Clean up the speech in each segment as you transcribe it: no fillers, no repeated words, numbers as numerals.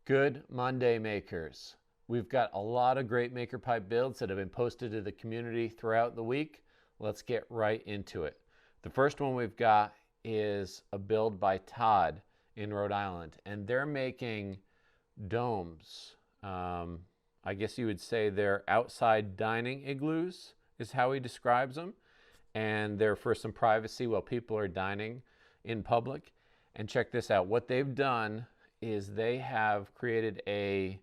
Good Monday makers. We've got a lot of great maker pipe builds that have been posted to the community throughout the week. Let's get right into it. The first one we've got is a build by Todd in Rhode Island, and they're making domes. I guess you would say they're outside dining igloos is how he describes them, and they're for some privacy while people are dining in public. And check this out. What they've done is they have created a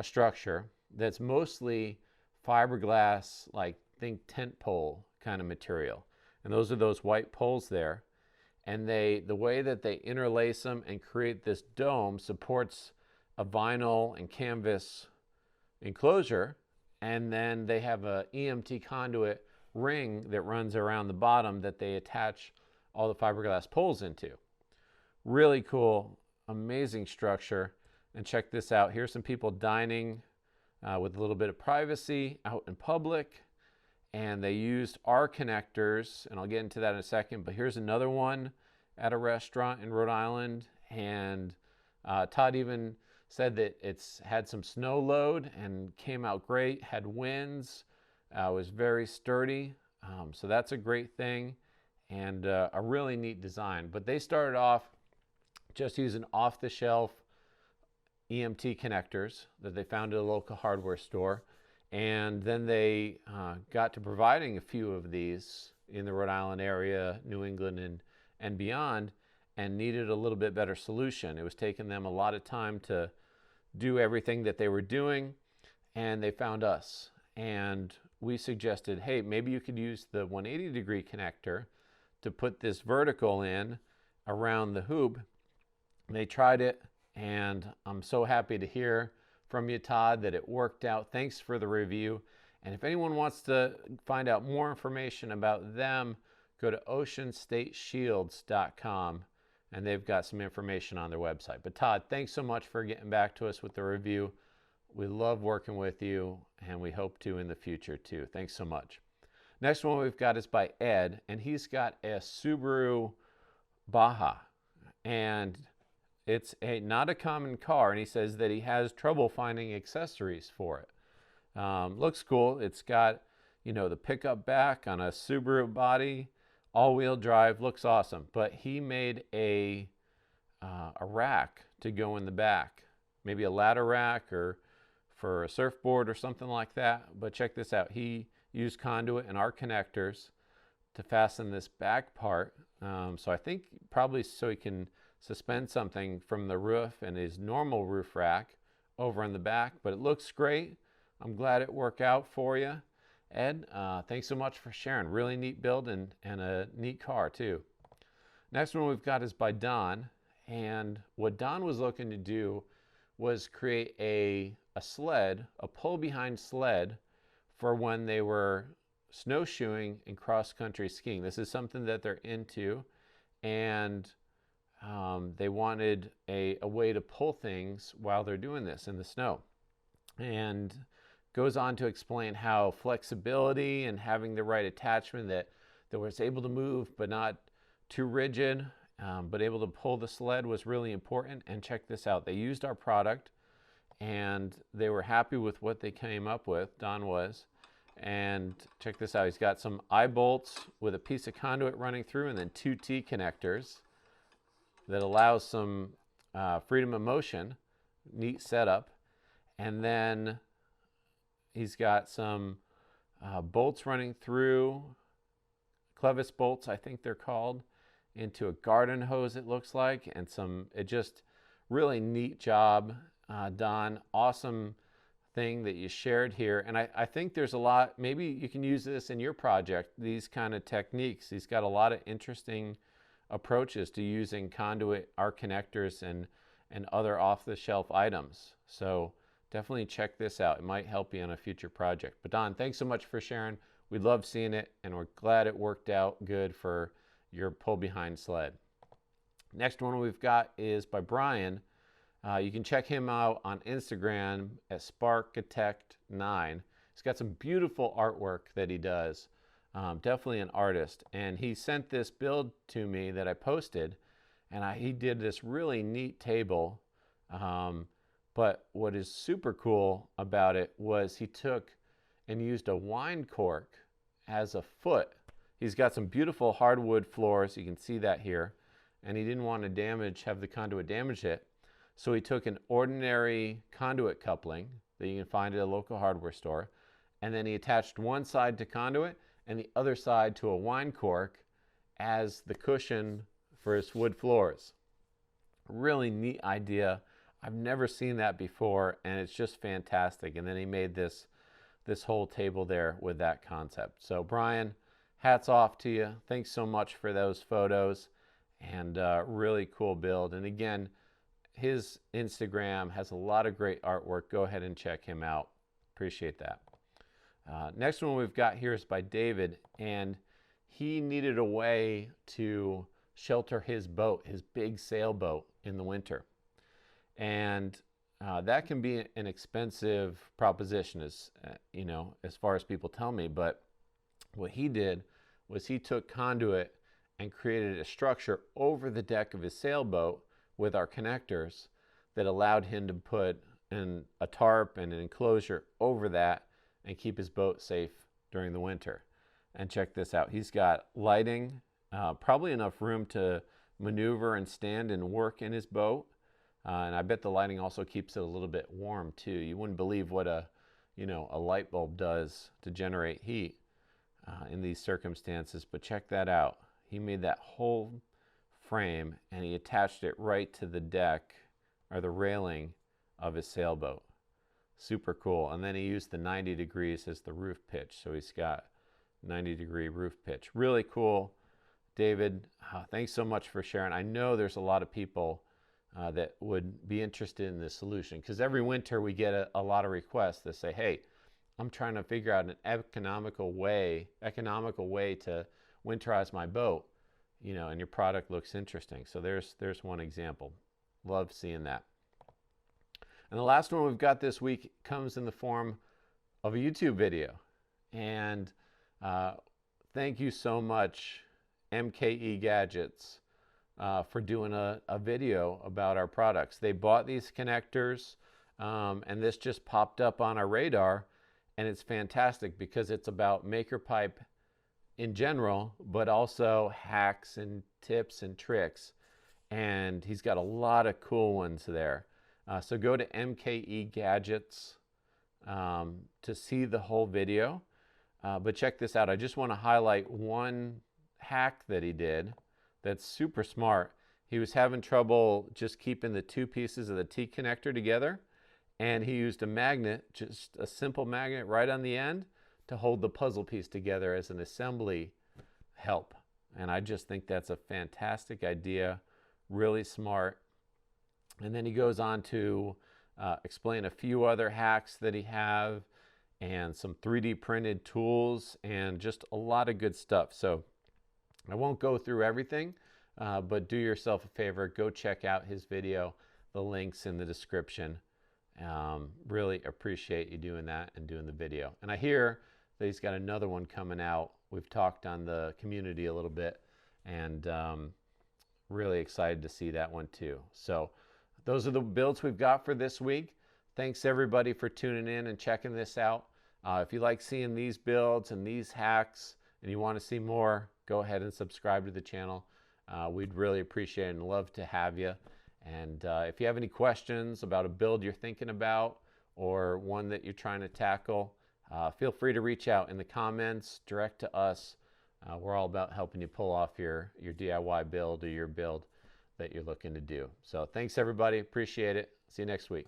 structure that's mostly fiberglass, like think tent pole kind of material. And those are those white poles there. And the way that they interlace them and create this dome supports a vinyl and canvas enclosure. And then they have a EMT conduit ring that runs around the bottom that they attach all the fiberglass poles into. Really cool, amazing structure. And check this out. Here's some people dining with a little bit of privacy out in public. And they used our connectors, and I'll get into that in a second. But here's another one at a restaurant in Rhode Island. And Todd even said that it's had some snow load and came out great, had winds, was very sturdy. So that's a great thing and a really neat design. But they started off just using off-the-shelf EMT connectors that they found at a local hardware store. And then they got to providing a few of these in the Rhode Island area, New England and beyond, and needed a little bit better solution. It was taking them a lot of time to do everything that they were doing, and they found us. And we suggested, hey, maybe you could use the 180-degree connector to put this vertical in around the hoop. They tried it, and I'm so happy to hear from you, Todd, that it worked out. Thanks for the review. And if anyone wants to find out more information about them, go to oceanstateshields.com, and they've got some information on their website. But Todd, thanks so much for getting back to us with the review. We love working with you, and we hope to in the future too. Thanks so much. Next one we've got is by Ed, and he's got a Subaru Baja. And it's not a common car, and he says that he has trouble finding accessories for it. Looks cool. It's got, the pickup back on a Subaru body, all-wheel drive, looks awesome. But he made a rack to go in the back, maybe a ladder rack or for a surfboard or something like that. But check this out. He used conduit and our connectors to fasten this back part. So I think probably so he can suspend something from the roof and his normal roof rack over in the back, but it looks great. I'm glad it worked out for you, Ed. Thanks so much for sharing. Really neat build and a neat car too. Next one we've got is by Don, and what Don was looking to do was create a sled, a pull-behind sled for when they were snowshoeing and cross-country skiing. This is something that they're into, and they wanted a way to pull things while they're doing this in the snow. And goes on to explain how flexibility and having the right attachment that was able to move but not too rigid, but able to pull the sled was really important. And check this out. They used our product and they were happy with what they came up with, Don was. And check this out. He's got some eye bolts with a piece of conduit running through and then 2 T connectors that allows some freedom of motion. Neat setup. And then he's got some bolts running through, clevis bolts I think they're called, into a garden hose it looks like, and it just really neat job, Don. Awesome thing that you shared here. And I think there's a lot, maybe you can use this in your project, these kind of techniques. He's got a lot of interesting approaches to using conduit, our connectors, and other off-the-shelf items. So definitely check this out. It might help you on a future project. But Don, thanks so much for sharing. We love seeing it, and we're glad it worked out good for your pull-behind sled. Next one we've got is by Brian. You can check him out on Instagram at Sparkitect9. He's got some beautiful artwork that he does. Definitely an artist. And he sent this build to me that I posted, and he did this really neat table But what is super cool about it was he took and used a wine cork as a foot. He's got some beautiful hardwood floors, you can see that here, and he didn't want to have the conduit damage it. So he took an ordinary conduit coupling that you can find at a local hardware store, and then he attached one side to conduit and the other side to a wine cork as the cushion for his wood floors. Really neat idea. I've never seen that before, and it's just fantastic. And then he made this whole table there with that concept. So Brian, hats off to you. Thanks so much for those photos, and really cool build. And again, his Instagram has a lot of great artwork. Go ahead and check him out. Appreciate that. Next one we've got here is by David, and he needed a way to shelter his boat, his big sailboat, in the winter. And that can be an expensive proposition, as you know, as far as people tell me. But what he did was he took conduit and created a structure over the deck of his sailboat with our connectors that allowed him to put in a tarp and an enclosure over that and keep his boat safe during the winter. And check this out. He's got lighting, probably enough room to maneuver and stand and work in his boat. And I bet the lighting also keeps it a little bit warm too. You wouldn't believe what a light bulb does to generate heat in these circumstances. But check that out. He made that whole frame and he attached it right to the deck or the railing of his sailboat. Super cool. And then he used the 90 degrees as the roof pitch. So he's got 90-degree roof pitch. Really cool. David, thanks so much for sharing. I know there's a lot of people that would be interested in this solution, because every winter we get a lot of requests that say, hey, I'm trying to figure out an economical way to winterize my boat, and your product looks interesting. So there's one example. Love seeing that. And the last one we've got this week comes in the form of a YouTube video. And thank you so much, MKE Gadgets, for doing a video about our products. They bought these connectors, and this just popped up on our radar, and it's fantastic because it's about maker pipe in general, but also hacks and tips and tricks. And he's got a lot of cool ones there. So go to MKE Gadgets to see the whole video. But check this out. I just want to highlight one hack that he did that's super smart. He was having trouble just keeping the two pieces of the T connector together, and he used a magnet, just a simple magnet right on the end, to hold the puzzle piece together as an assembly help. And I just think that's a fantastic idea, really smart. And then he goes on to explain a few other hacks that he have, and some 3D printed tools, and just a lot of good stuff. So I won't go through everything, but do yourself a favor, go check out his video. The link's in the description. Really appreciate you doing that and doing the video. And I hear that he's got another one coming out. We've talked on the community a little bit, and really excited to see that one too. So those are the builds we've got for this week. Thanks everybody for tuning in and checking this out. If you like seeing these builds and these hacks and you want to see more, go ahead and subscribe to the channel. We'd really appreciate it and love to have you. And if you have any questions about a build you're thinking about or one that you're trying to tackle, feel free to reach out in the comments, direct to us. We're all about helping you pull off your DIY build or your build that you're looking to do. So thanks everybody, appreciate it. See you next week.